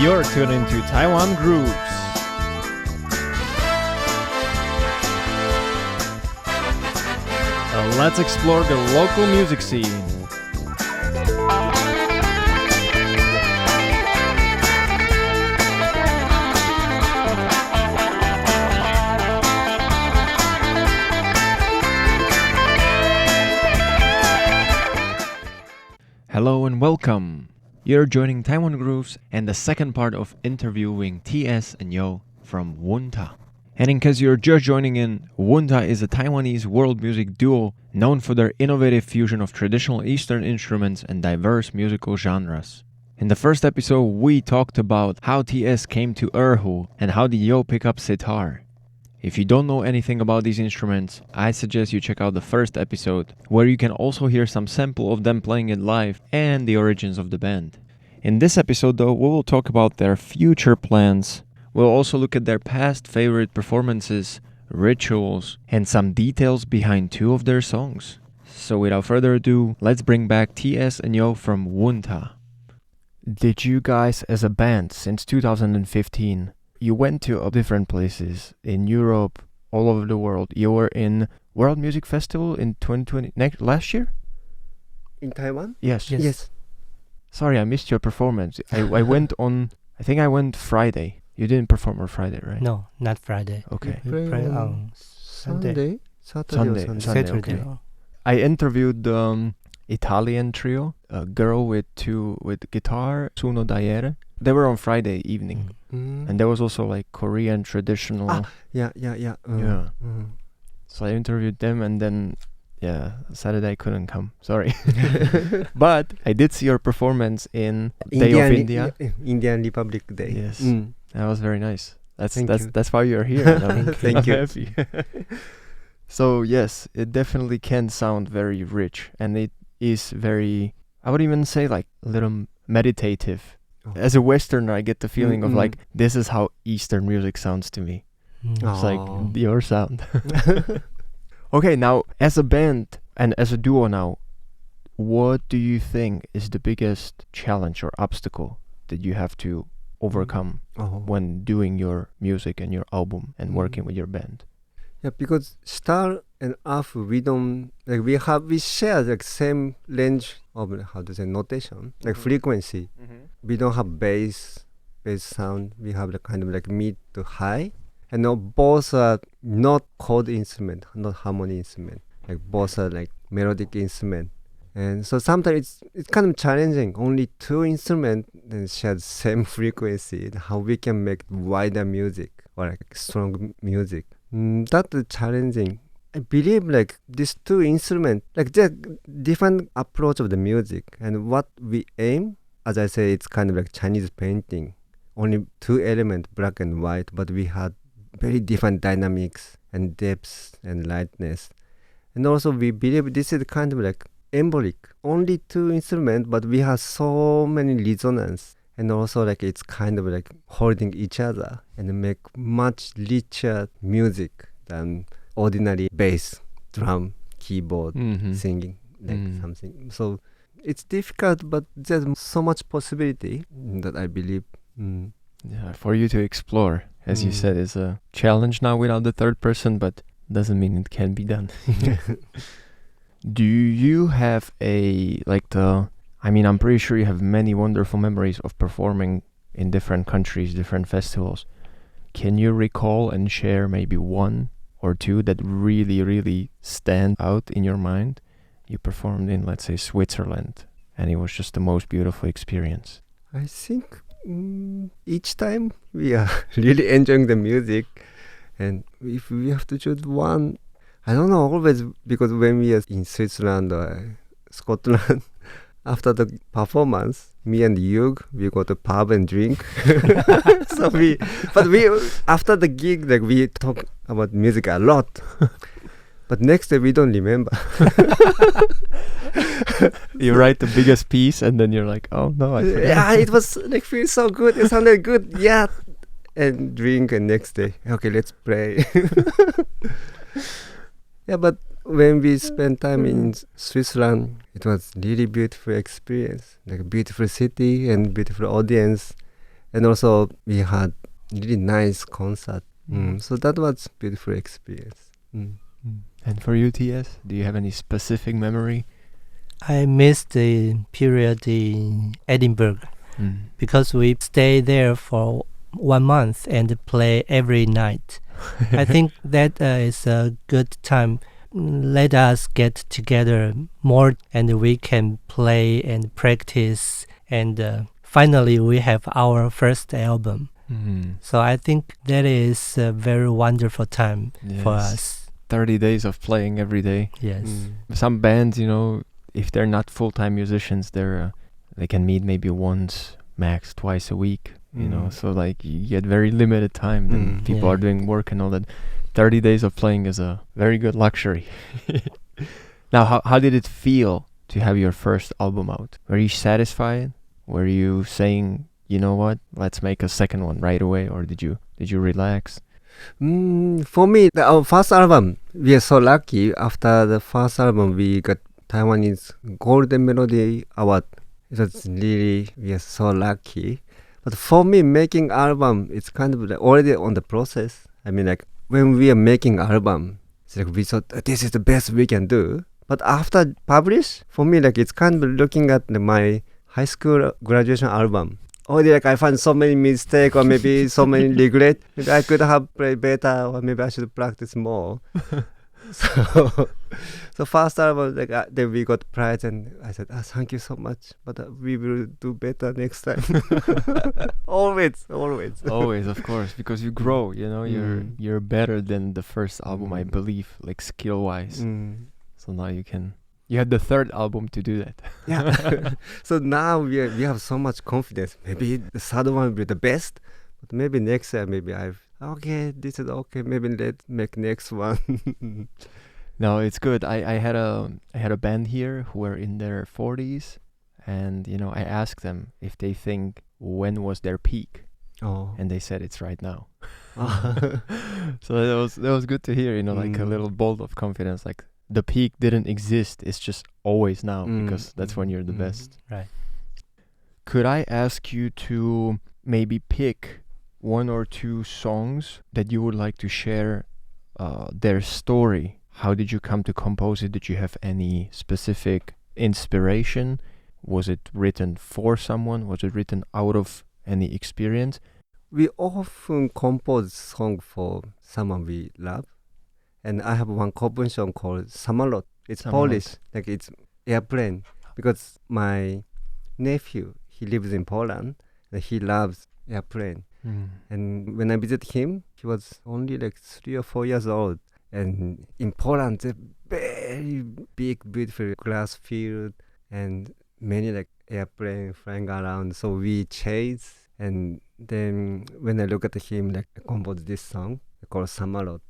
You're tuned into Taiwan Grooves. Let's explore the local music scene. Hello and welcome. You're joining Taiwan Grooves and the second part of interviewing TS and Yo from Wooonta. And in case you're just joining in, Wooonta is a Taiwanese world music duo known for their innovative fusion of traditional Eastern instruments and diverse musical genres. In the first episode, we talked about how TS came to erhu and how the Yo pick up sitar. If you don't know anything about these instruments, I suggest you check out the first episode, where you can also hear some sample of them playing it live and the origins of the band. In this episode though, we will talk about their future plans. We'll also look at their past favorite performances, rituals, and some details behind two of their songs. So without further ado, let's bring back TS and Yo from Wooonta. Did you guys as a band since 2015... You went to different places in Europe, all over the world. You were in World Music Festival in 2020, last year? In Taiwan? Yes. Yes. Sorry, I missed your performance. I went on, I think I went Friday. You didn't perform on Friday, right? No, not Friday. Okay. We played on Sunday. Saturday. Okay. I interviewed Italian trio, a girl with guitar, Suno Daiere. They were on Friday evening. And there was also like Korean traditional. Yeah. So I interviewed them, and then Saturday I couldn't come. Sorry. But I did see your performance in Day of India. Indian Republic Day. Yes. That was very nice. That's why you're here. I'm Thank you. Happy. So yes, it definitely can sound very rich, and it is very, I would even say, like a little meditative. As a Westerner, I get the feeling of like, this is how Eastern music sounds to me. It's like your sound. Okay, now as a band and as a duo now, what do you think is the biggest challenge or obstacle that you have to overcome when doing your music and your album and working with your band? Yeah, because sitar and erhu, we share the same range of notation, like frequency. We don't have bass sound. We have the kind of like mid to high, and both are not chord instrument, not harmony instrument. Like both are like melodic instrument, and so sometimes it's kind of challenging. Only two instruments and share the same frequency. How we can make wider music or like strong music. That's challenging. I believe like these two instruments, like they're different approach of the music, and what we aim, as I say, it's kind of like Chinese painting. Only two elements, black and white, but we had very different dynamics and depths and lightness. And also we believe this is kind of like embolic. Only two instruments, but we have so many resonance. And also like it's kind of like holding each other and make much richer music than ordinary bass, drum, keyboard, singing, like something. So it's difficult, but there's so much possibility that I believe. Yeah, for you to explore, as you said, is a challenge now without the third person, but doesn't mean it can be done. Do you have I'm pretty sure you have many wonderful memories of performing in different countries, different festivals. Can you recall and share maybe one or two that really, really stand out in your mind? You performed in, let's say, Switzerland, and it was just the most beautiful experience. I think each time we are really enjoying the music, and if we have to choose one, I don't know, always, because when we are in Switzerland or Scotland, after the performance, me and Yug, we go to pub and drink. But after the gig, like we talk about music a lot. But next day we don't remember. You write the biggest piece and then you're like, oh no, I forgot. Yeah, it was like feels so good. It sounded good. Yeah, and drink, and next day, okay, let's play. Yeah, but when we spent time in Switzerland, it was really beautiful experience. Like a beautiful city and beautiful audience. And also we had really nice concert. So that was beautiful experience. And for you, TS, do you have any specific memory? I missed the period in Edinburgh because we stay there for 1 month and play every night. I think that is a good time. Let us get together more and we can play and practice, and finally we have our first album. So I think that is a very wonderful time for us. 30 days of playing every day. Yes. Some bands, you know, if they're not full-time musicians, they can meet maybe once, max twice a week, you know, so like you get very limited time, then people are doing work and all that. 30 days of playing is a very good luxury. Now, how did it feel to have your first album out? Were you satisfied? Were you saying, you know what, let's make a second one right away, or did you relax? For me, our first album, we are so lucky. After the first album, we got Taiwanese Golden Melody Award. It was really, we are so lucky. But for me, making album, it's kind of like already on the process. I mean, like when we are making album, it's like we thought this is the best we can do. But after publish, for me, like it's kind of looking at my high school graduation album. Already, like I find so many mistakes or maybe so many regret. Maybe I could have played better, or maybe I should practice more. So first album, like then we got prize, and I said, thank you so much, but we will do better next time. always, Of course, because you grow. You know, you're better than the first album, I believe, like skill wise. So now you have the third album to do that. Yeah. So now we have so much confidence. Maybe the third one will be the best, but maybe next year, maybe this is okay. Maybe let's make next one. No, it's good. I had a band here who were in their 40s, and you know, I asked them if they think when was their peak, and they said it's right now. So that was good to hear. You know, like a little bolt of confidence, like. The peak didn't exist. It's just always now because that's when you're the best. Right. Could I ask you to maybe pick 1 or 2 songs that you would like to share their story? How did you come to compose it? Did you have any specific inspiration? Was it written for someone? Was it written out of any experience? We often compose song for someone we love. And I have one composition called Samolot. It's Polish, like it's airplane. Because my nephew, he lives in Poland, and he loves airplane. And when I visited him, he was only like 3 or 4 years old. And in Poland, there's a very big, beautiful grass field and many like airplane flying around. So we chase. And then when I look at him, like I composed this song called Samolot.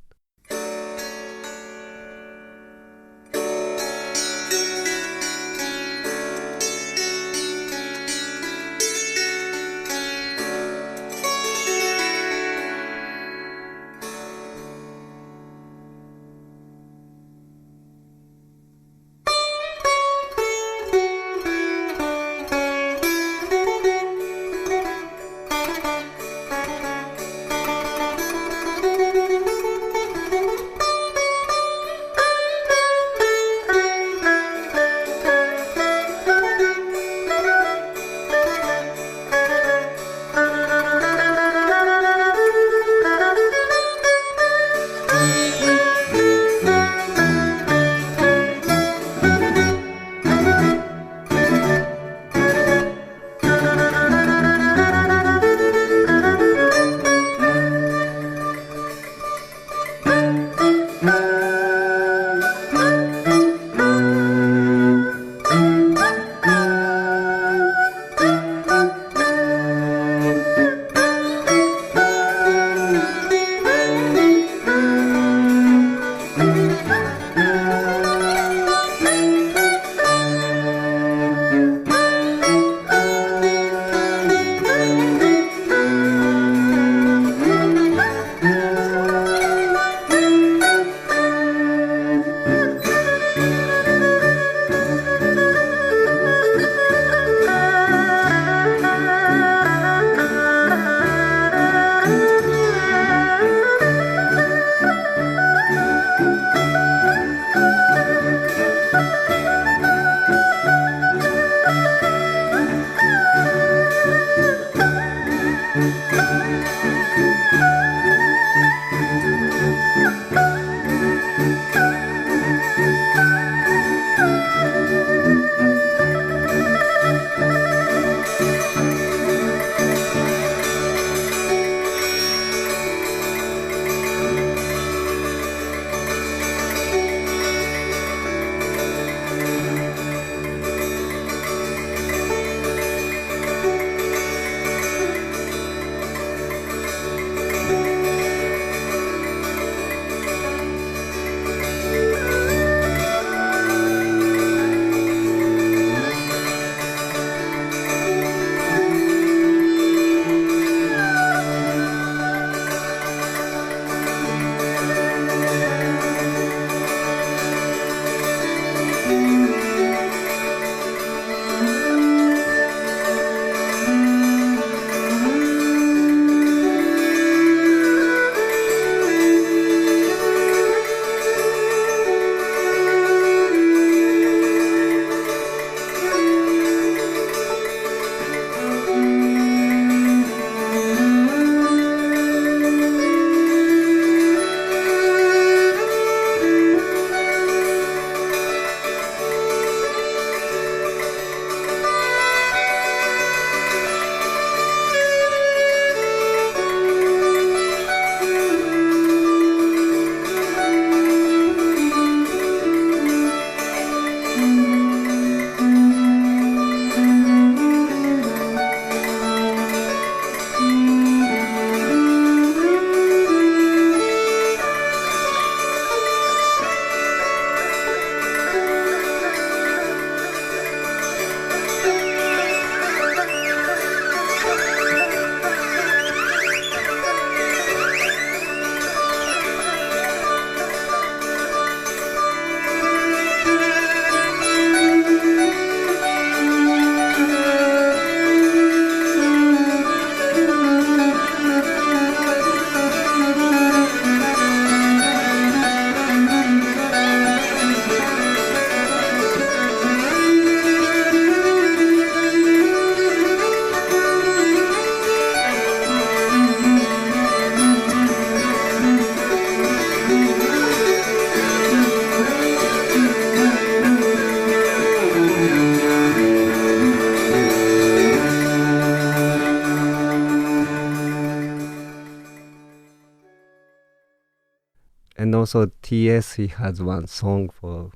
also TS, he has one song for.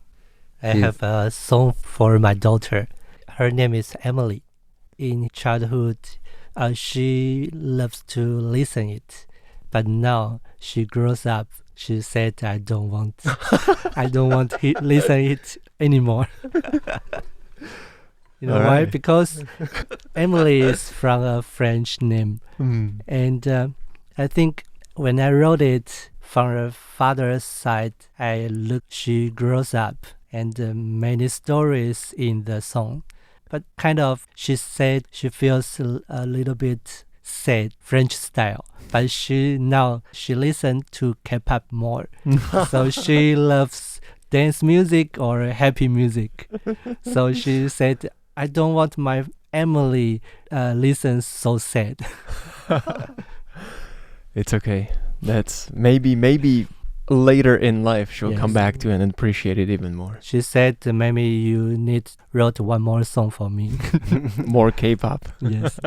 I have a song for my daughter. Her name is Emily. In childhood, she loves to listen it, but now she grows up. She said, "I don't want, I don't want to listen it anymore." You know why? Because Emily is from a French name, and I think when I wrote it from her father's side, I look. She grows up, and many stories in the song. But kind of, she said she feels a little bit sad, French style. But now she listens to K-pop more. So she loves dance music or happy music. So she said, I don't want my Emily listens so sad. It's okay. That's maybe later in life she'll come back to it and appreciate it even more. She said maybe you need wrote one more song for me. More K-pop. Yes.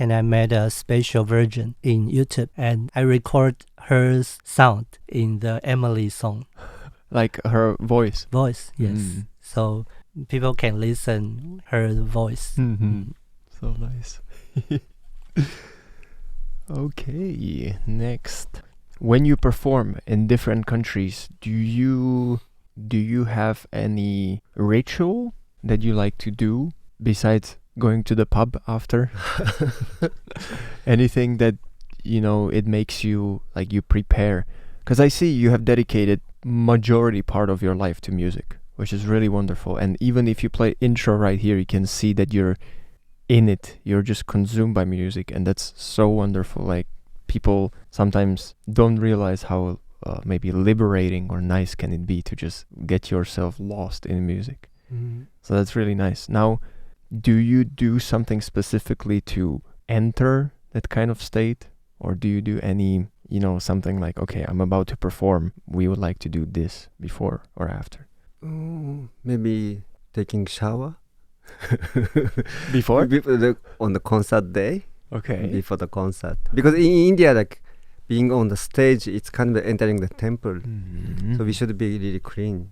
and I made a special version in YouTube, and I record her sound in the Emily song. Like her voice. Voice, yes. So people can listen her voice. So nice. Okay, next. When you perform in different countries, do you have any ritual that you like to do besides going to the pub after? Anything that, it makes you, like, you prepare? Because I see you have dedicated majority part of your life to music, which is really wonderful. And even if you play intro right here, you can see that you're in it. You're just consumed by music, and that's so wonderful. Like, people sometimes don't realize how maybe liberating or nice can it be to just get yourself lost in music. So that's really nice. Now, do you do something specifically to enter that kind of state, or do you do any, something like, okay, I'm about to perform, we would like to do this before or after? Maybe taking shower. Before? On the concert day. Okay. Before the concert. Because in India, like, being on the stage, it's kind of entering the temple. So we should be really clean.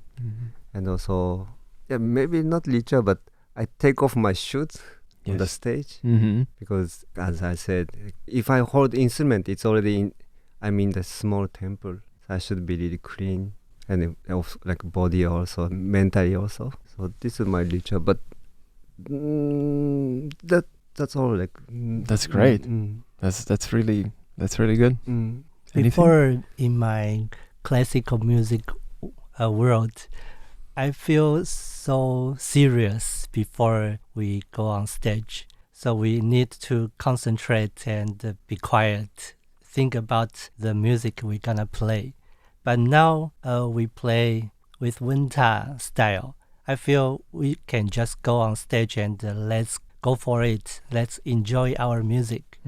And also, maybe not ritual, but I take off my shoes on the stage. Because, as I said, if I hold instrument, it's already I'm in the small temple. So I should be really clean. And like body also, mentally also. So this is my ritual. But that's all. Like that's great. That's really good. Before, in my classical music world, I feel so serious before we go on stage. So we need to concentrate and be quiet, think about the music we're gonna play. But now we play with Wooonta style. I feel we can just go on stage and let's go for it. Let's enjoy our music.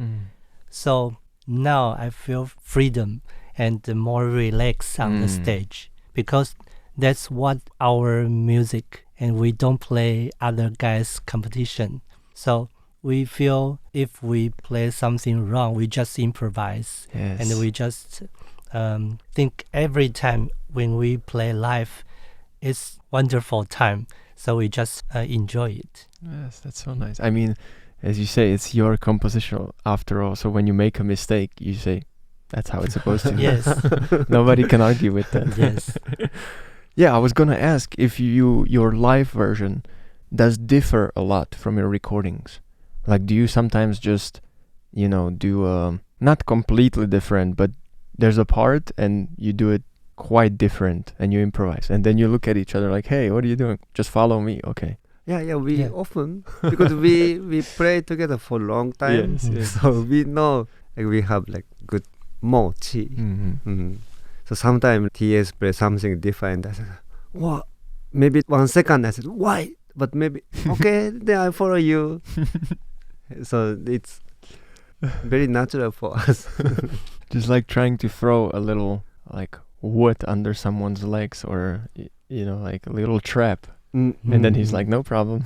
So now I feel freedom and more relaxed on the stage, because that's what our music, and we don't play other guys' competition. So we feel if we play something wrong, we just improvise. And we just think every time when we play live, it's wonderful time. So we just enjoy it. Yes, that's so nice. I mean, as you say, it's your composition after all. So when you make a mistake, you say, that's how it's supposed to be. Yes. Nobody can argue with that. Yes. Yeah, I was going to ask if your live version does differ a lot from your recordings. Like, do you sometimes just, do not completely different, but there's a part and you do it quite different and you improvise, and then you look at each other like, hey, what are you doing? Just follow me. Okay. We often, because we play together for a long time. So we know, like, we have like good mochi. So sometimes TS play something different. I said, what? Maybe 1 second. I said, why? But maybe, okay, then I follow you. So it's very natural for us. Just like trying to throw a little, like, wood under someone's legs, or, like a little trap. And then he's like, no problem.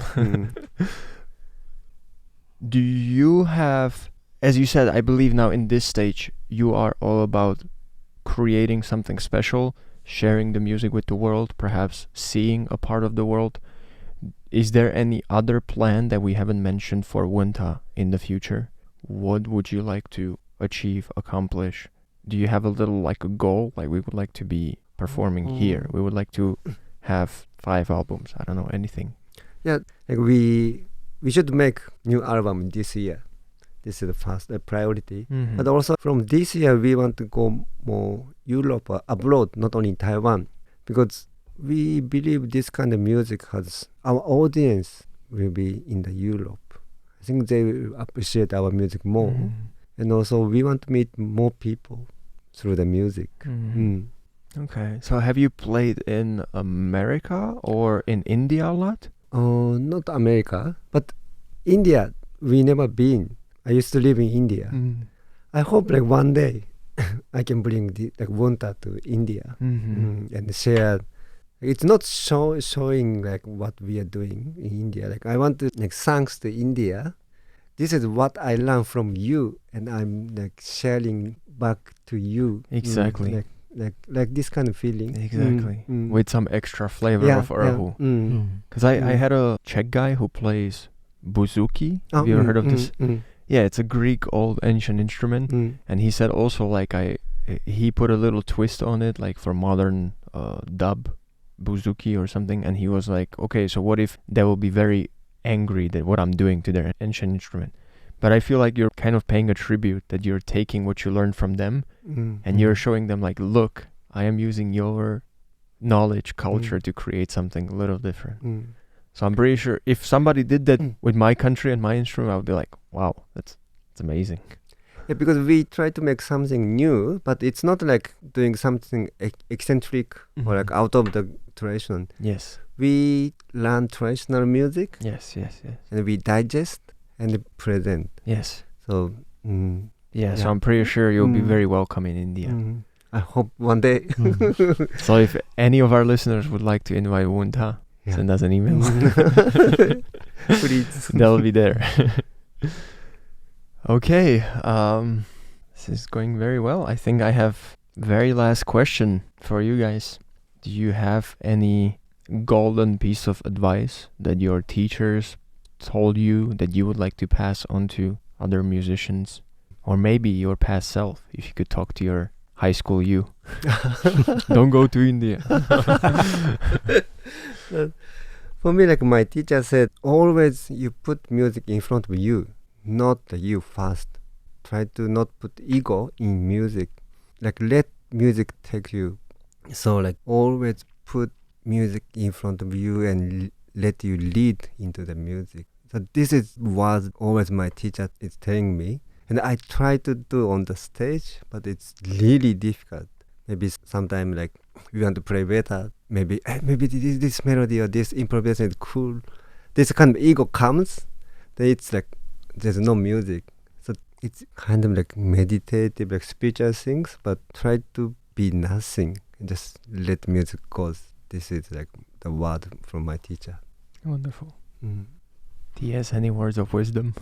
Do you have, as you said, I believe now in this stage, you are all about creating something special, sharing the music with the world, perhaps seeing a part of the world. Is there any other plan that we haven't mentioned for Woonta in the future? What would you like to achieve, accomplish? Do you have a little, like, a goal? Like, we would like to be performing here. We would like to have 5 albums. I don't know, anything. Yeah, like we should make new album this year. This is the first priority. But also from this year, we want to go more Europe or abroad, not only in Taiwan, because we believe this kind of music has, our audience will be in the Europe. I think they will appreciate our music more. And also we want to meet more people through the music. Okay, so have you played in America or in India a lot? Not America, but India, we never been. I used to live in India. I hope like one day I can bring the like Woonta to India and share. It's not showing like what we are doing in India. Like I want to like thanks to India, this is what I learned from you, and I'm like sharing back to you. Exactly. Like this kind of feeling. Exactly. With some extra flavor of erhu. Because I had a Czech guy who plays bouzouki. Have you ever heard of this? Yeah, it's a Greek old ancient instrument. And he said also like he put a little twist on it, like for modern dub bouzouki or something. And he was like, okay, so what if they will be very angry that what I'm doing to their ancient instrument? But I feel like you're kind of paying a tribute, that you're taking what you learned from them and you're showing them like, look, I am using your knowledge, culture to create something a little different. So I'm pretty sure if somebody did that with my country and my instrument, I would be like, wow, that's amazing. Yeah, because we try to make something new, but it's not like doing something eccentric or like out of the tradition. Yes. We learn traditional music. Yes. And we digest and present. Yes. So, so I'm pretty sure you'll be very welcome in India. I hope one day. So if any of our listeners would like to invite Woonta, send us an email. Please. They'll be there. Okay. This is going very well. I think I have very last question for you guys. Do you have any golden piece of advice that your teachers told you that you would like to pass on to other musicians, or maybe your past self, if you could talk to your high school you? Don't go to India. For me, like my teacher said, always you put music in front of you, not you first. Try to not put ego in music. Like let music take you. So like always put music in front of you and let you lead into the music. So this is what always my teacher is telling me. And I try to do on the stage, but it's really difficult. Maybe sometimes like we want to play better. Maybe this melody or this improvisation is cool. This kind of ego comes, then it's like there's no music. So it's kind of like meditative, like spiritual things, but try to be nothing. Just let music go. This is like the word from my teacher. Wonderful. T.S., any words of wisdom?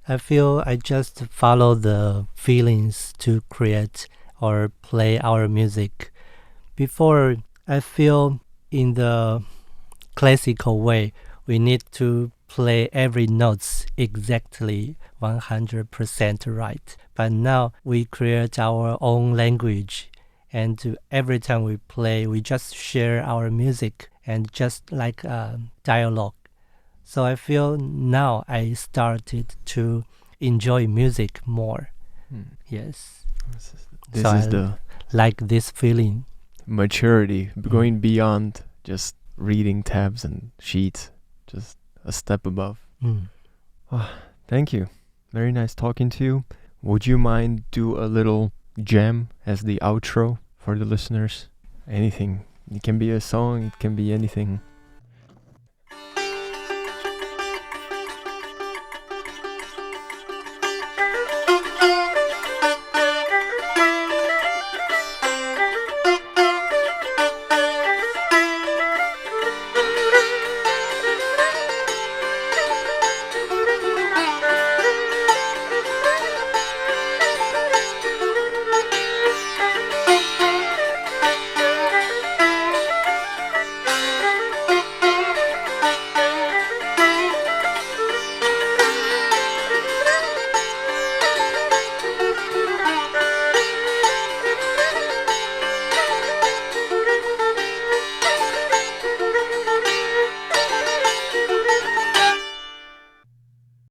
I feel I just follow the feelings to create or play our music. Before, I feel in the classical way, we need to play every notes exactly 100% right. But now we create our own language, and every time we play, we just share our music and just like a dialogue. So I feel now I started to enjoy music more. Yes. This is the like this feeling. Maturity, going beyond just reading tabs and sheets, just a step above. Thank you. Very nice talking to you. Would you mind do a little jam as the outro for the listeners? Anything. It can be a song, it can be anything.